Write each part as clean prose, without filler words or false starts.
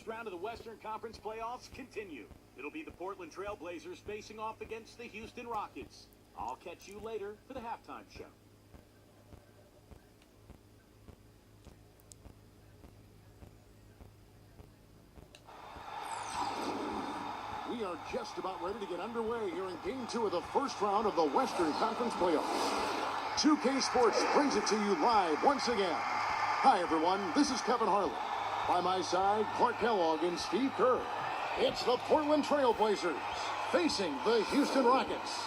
round of the Western Conference playoffs continue. It'll be the Portland Trail Blazers facing off against the Houston Rockets. I'll catch you later for the halftime show. We are just about ready to get underway here in Game 2 of the first round of the Western Conference playoffs. 2K Sports brings it to you live once again. Hi, everyone. This is Kevin Harlan. By my side, Clark Kellogg and Steve Kerr. It's the Portland Trail Blazers facing the Houston Rockets.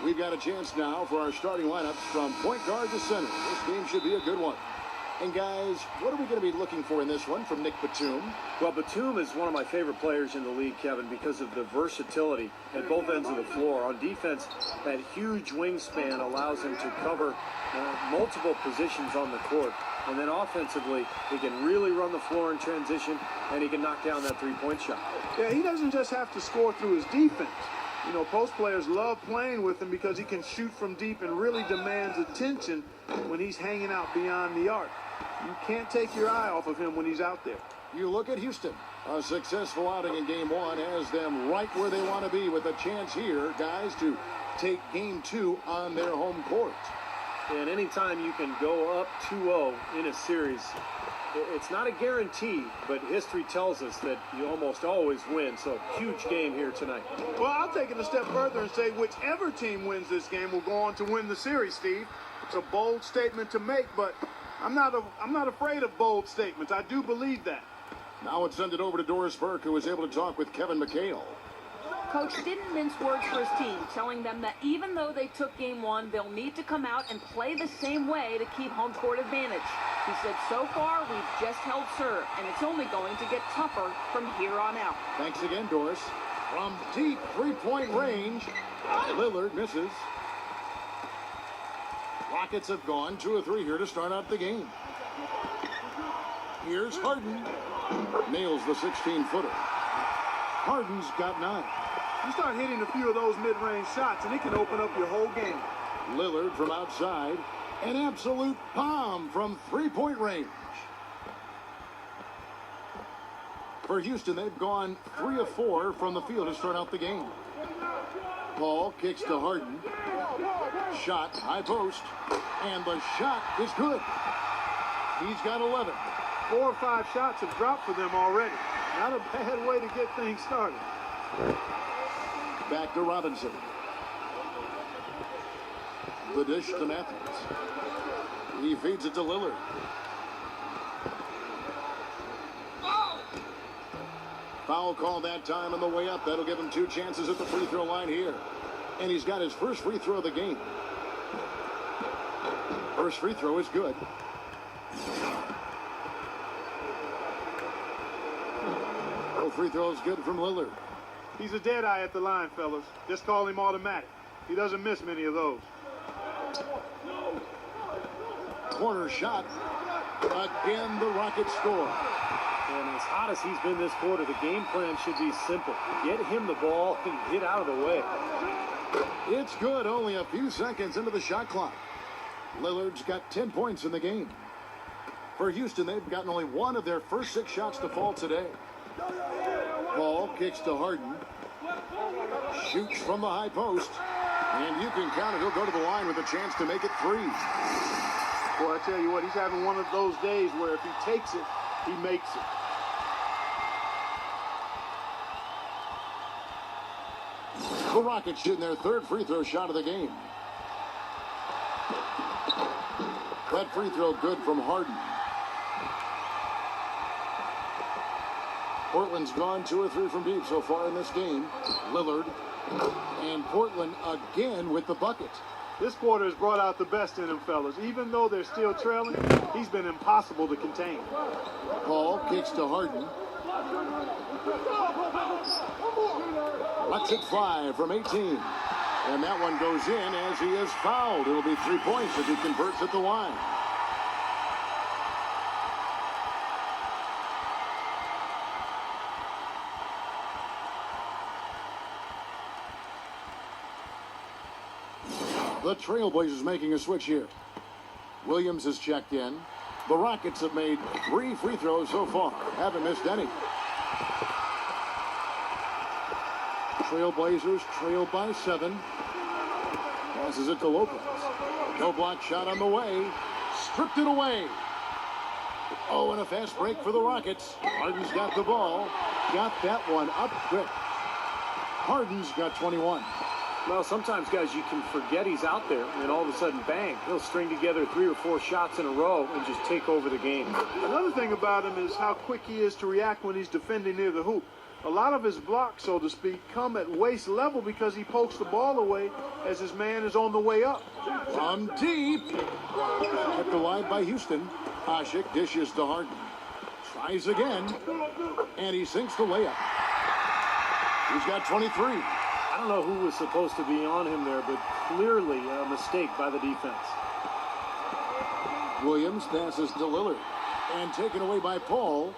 We've got a chance now for our starting lineups from point guard to center. This game should be a good one. And guys, what are we going to be looking for in this one from Nick Batum? Well, Batum is one of my favorite players in the league, Kevin, because of the versatility at both ends of the floor. On defense, that huge wingspan allows him to cover multiple positions on the court. And then offensively, he can really run the floor in transition, and he can knock down that three-point shot. Yeah, he doesn't just have to score through his defense. You know, post players love playing with him because he can shoot from deep and really demands attention when he's hanging out beyond the arc. You can't take your eye off of him when he's out there. You look at Houston. A successful outing in Game 1 has them right where they want to be with a chance here, guys, to take Game 2 on their home court. And anytime you can go up 2-0 in a series, it's not a guarantee, but history tells us that you almost always win. So, huge game here tonight. Well, I'll take it a step further and say whichever team wins this game will go on to win the series, Steve. It's a bold statement to make, but I'm not afraid of bold statements. I do believe that. Now let's send it over to Doris Burke, who was able to talk with Kevin McHale. Coach didn't mince words for his team, telling them that even though they took Game 1, they'll need to come out and play the same way to keep home court advantage. He said, so far, we've just held serve, and it's only going to get tougher from here on out. Thanks again, Doris. From deep three-point range, Lillard misses. Rockets have gone 2 of 3 here to start out the game. Here's Harden. Nails the 16-footer. Harden's got 9. You start hitting a few of those mid-range shots, and it can open up your whole game. Lillard from outside. An absolute bomb from three-point range. For Houston, they've gone 3 of 4 from the field to start out the game. Paul kicks to Harden. Shot, high post. And the shot is good. He's got 11. 4 or 5 shots have dropped for them already. Not a bad way to get things started. Back to Robinson. The dish to Matthews. He feeds it to Lillard. Foul call that time on the way up. That'll give him 2 chances at the free throw line here. And he's got his first free throw of the game. First free throw is good. Free throw is good from Lillard. He's a dead eye at the line, fellas. Just call him automatic. He doesn't miss many of those. Corner shot. Again, the Rockets score. And as hot as he's been this quarter, the game plan should be simple. Get him the ball and get out of the way. It's good. Only a few seconds into the shot clock. Lillard's got 10 points in the game. For Houston, they've gotten only 1 of their first 6 shots to fall today. Paul kicks to Harden. Shoots from the high post. And you can count it. He'll go to the line with a chance to make it 3. Boy, I tell you what, he's having one of those days where if he takes it, he makes it. The Rockets shooting their 3rd free throw shot of the game. That free throw good from Harden. Portland's gone 2 or 3 from deep so far in this game. Lillard and Portland again with the bucket. This quarter has brought out the best in him, fellas. Even though they're still trailing, he's been impossible to contain. Paul kicks to Harden. Lets it fly from 18. And that one goes in as he is fouled. It'll be 3 points as he converts at the line. The Trailblazers making a switch here. Williams has checked in. The Rockets have made 3 free throws so far. Haven't missed any. Trailblazers trail by 7. Passes it to Lopez. No block shot on the way. Stripped it away. Oh, and a fast break for the Rockets. Harden's got the ball. Got that one up quick. Harden's got 21. Well, sometimes, guys, you can forget he's out there, and all of a sudden, bang, he'll string together 3 or 4 shots in a row and just take over the game. Another thing about him is how quick he is to react when he's defending near the hoop. A lot of his blocks, so to speak, come at waist level because he pokes the ball away as his man is on the way up. From deep. Kept alive by Houston. Ashik dishes to Harden. Tries again. And he sinks the layup. He's got 23. I don't know who was supposed to be on him there, but clearly a mistake by the defense. Williams passes to Lillard. And taken away by Paul.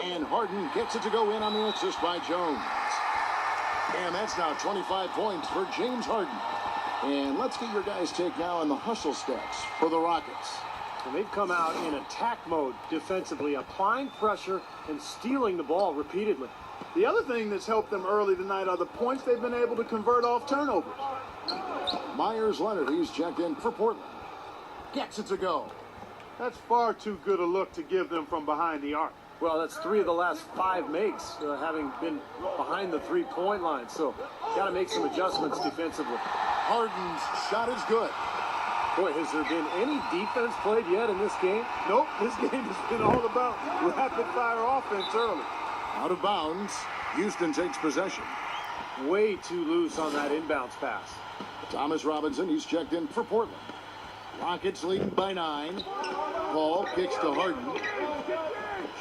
And Harden gets it to go in on the assist by Jones. And that's now 25 points for James Harden. And let's get your guys' take now on the hustle stats for the Rockets. And they've come out in attack mode defensively, applying pressure and stealing the ball repeatedly. The other thing that's helped them early tonight are the points they've been able to convert off turnovers. Myers Leonard, he's checked in for Portland. Gets it to go. That's far too good a look to give them from behind the arc. Well, that's 3 of the last 5 makes, having been behind the 3-point line. So, got to make some adjustments defensively. Harden's shot is good. Boy, has there been any defense played yet in this game? Nope, this game has been all about rapid-fire offense early. Out of bounds. Houston takes possession. Way too loose on that inbounds pass. Thomas Robinson, he's checked in for Portland. Rockets leading by 9. Paul kicks to Harden.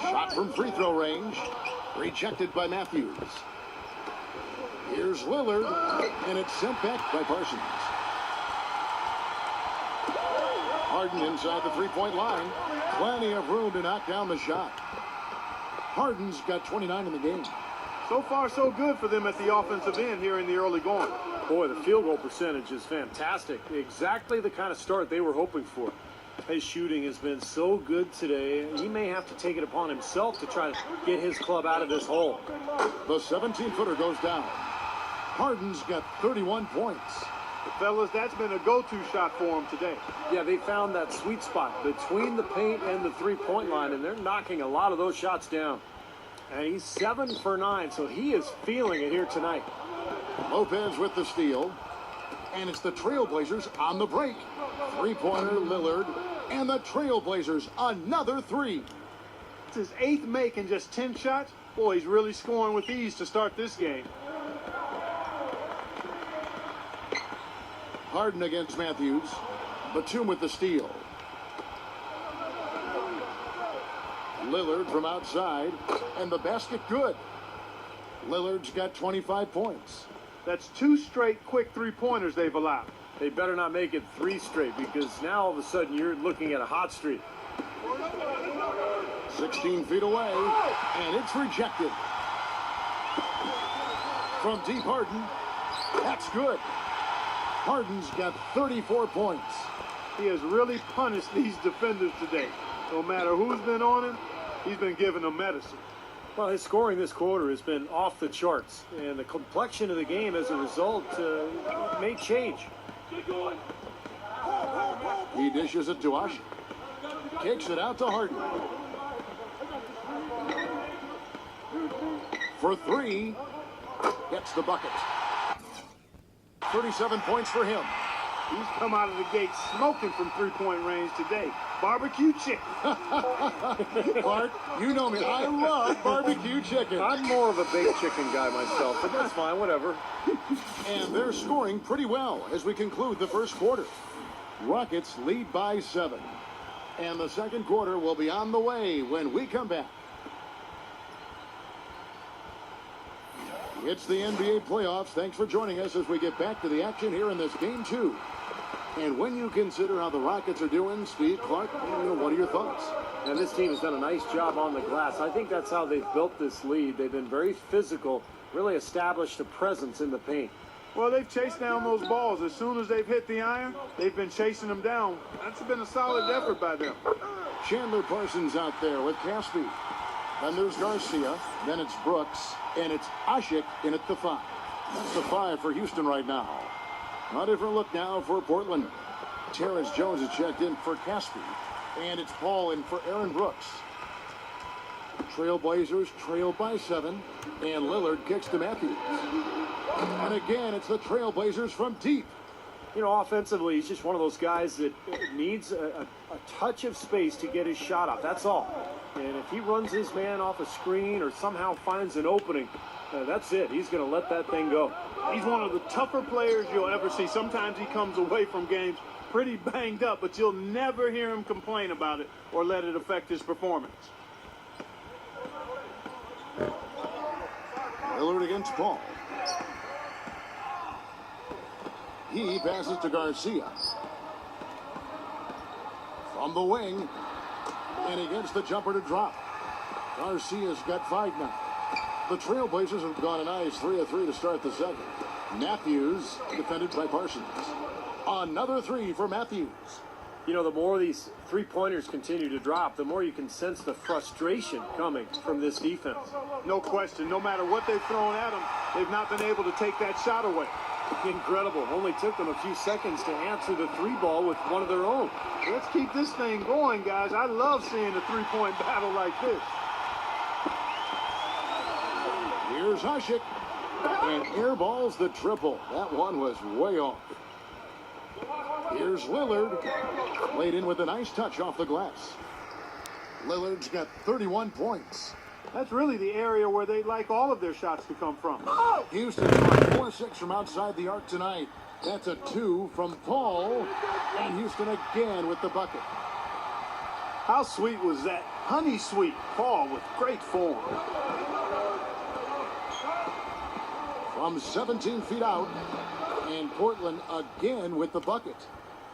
Shot from free throw range. Rejected by Matthews. Here's Lillard. And it's sent back by Parsons. Harden inside the 3-point line. Plenty of room to knock down the shot. Harden's got 29 in the game. So far, so good for them at the offensive end here in the early going. Boy, the field goal percentage is fantastic. Exactly the kind of start they were hoping for. His shooting has been so good today. He may have to take it upon himself to try to get his club out of this hole. The 17-footer goes down. Harden's got 31 points. Fellas, that's been a go-to shot for him today. Yeah, they found that sweet spot between the paint and the 3-point line, and they're knocking a lot of those shots down. And he's 7 for 9, so he is feeling it here tonight. Lopez with the steal. And it's the Trailblazers on the break. 3-pointer Lillard. And the Trailblazers another 3. It's his 8th make in just 10 shots. Boy, he's really scoring with ease to start this game. Harden against Matthews. Batum with the steal. Lillard from outside. And the basket good. Lillard's got 25 points. That's 2 straight quick 3-pointers they've allowed. They better not make it 3 straight, because now all of a sudden you're looking at a hot streak. 16 feet away, and it's rejected. From deep Harden, that's good. Harden's got 34 points. He has really punished these defenders today. No matter who's been on him, he's been giving them medicine. Well, his scoring this quarter has been off the charts, and the complexion of the game as a result may change. He dishes it to Ashik. Kicks it out to Harden. For 3. Gets the bucket. 37 points for him. He's come out of the gate smoking from 3-point range today. Barbecue chicken. Bart, you know me. I love barbecue chicken. I'm more of a baked chicken guy myself, but that's fine, whatever. And they're scoring pretty well as we conclude the first quarter. Rockets lead by 7. And the second quarter will be on the way when we come back. It's the NBA playoffs. Thanks for joining us as we get back to the action here in this game 2. And when you consider how the Rockets are doing, Steve Clark, what are your thoughts? And this team has done a nice job on the glass. I think that's how they've built this lead. They've been very physical, really established a presence in the paint. Well, they've chased down those balls. As soon as they've hit the iron, they've been chasing them down. That's been a solid effort by them. Chandler Parsons out there with Caspi. Then there's Garcia. Then it's Brooks. And it's Ashik in at the 5. That's the 5 for Houston right now. A different look now for Portland. Terrence Jones is checked in for Caspi. And it's Paul in for Aaron Brooks. Trailblazers trail by 7. And Lillard kicks to Matthews. And again, it's the Trailblazers from deep. You know, offensively, he's just one of those guys that needs a touch of space to get his shot up. That's all. And if he runs his man off a screen or somehow finds an opening, that's it. He's going to let that thing go. He's one of the tougher players you'll ever see. Sometimes he comes away from games pretty banged up, but you'll never hear him complain about it or let it affect his performance. Lillard against Paul. He passes to Garcia. From the wing. And he gets the jumper to drop. Garcia's got 5 now. The Trailblazers have gone a nice 3 of 3 to start the second. Matthews defended by Parsons. Another 3 for Matthews. You know, the more these three-pointers continue to drop, the more you can sense the frustration coming from this defense. No question. No matter what they've thrown at them, they've not been able to take that shot away. Incredible. Only took them a few seconds to answer the 3-ball with one of their own. Let's keep this thing going, guys. I love seeing a three-point battle like this. Here's Ashik. And airballs the triple. That one was way off. Here's Lillard. Laid in with a nice touch off the glass. Lillard's got 31 points. That's really the area where they like all of their shots to come from. Houston's got 4-6 from outside the arc tonight. That's a 2 from Paul. And Houston again with the bucket. How sweet was that? Honey sweet. Paul with great form. From 17 feet out. And Portland again with the bucket.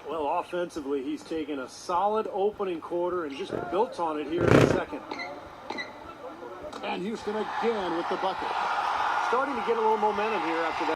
Well, offensively, he's taken a solid opening quarter and just built on it here in the second. And Houston again with the bucket. Starting to get a little momentum here after that.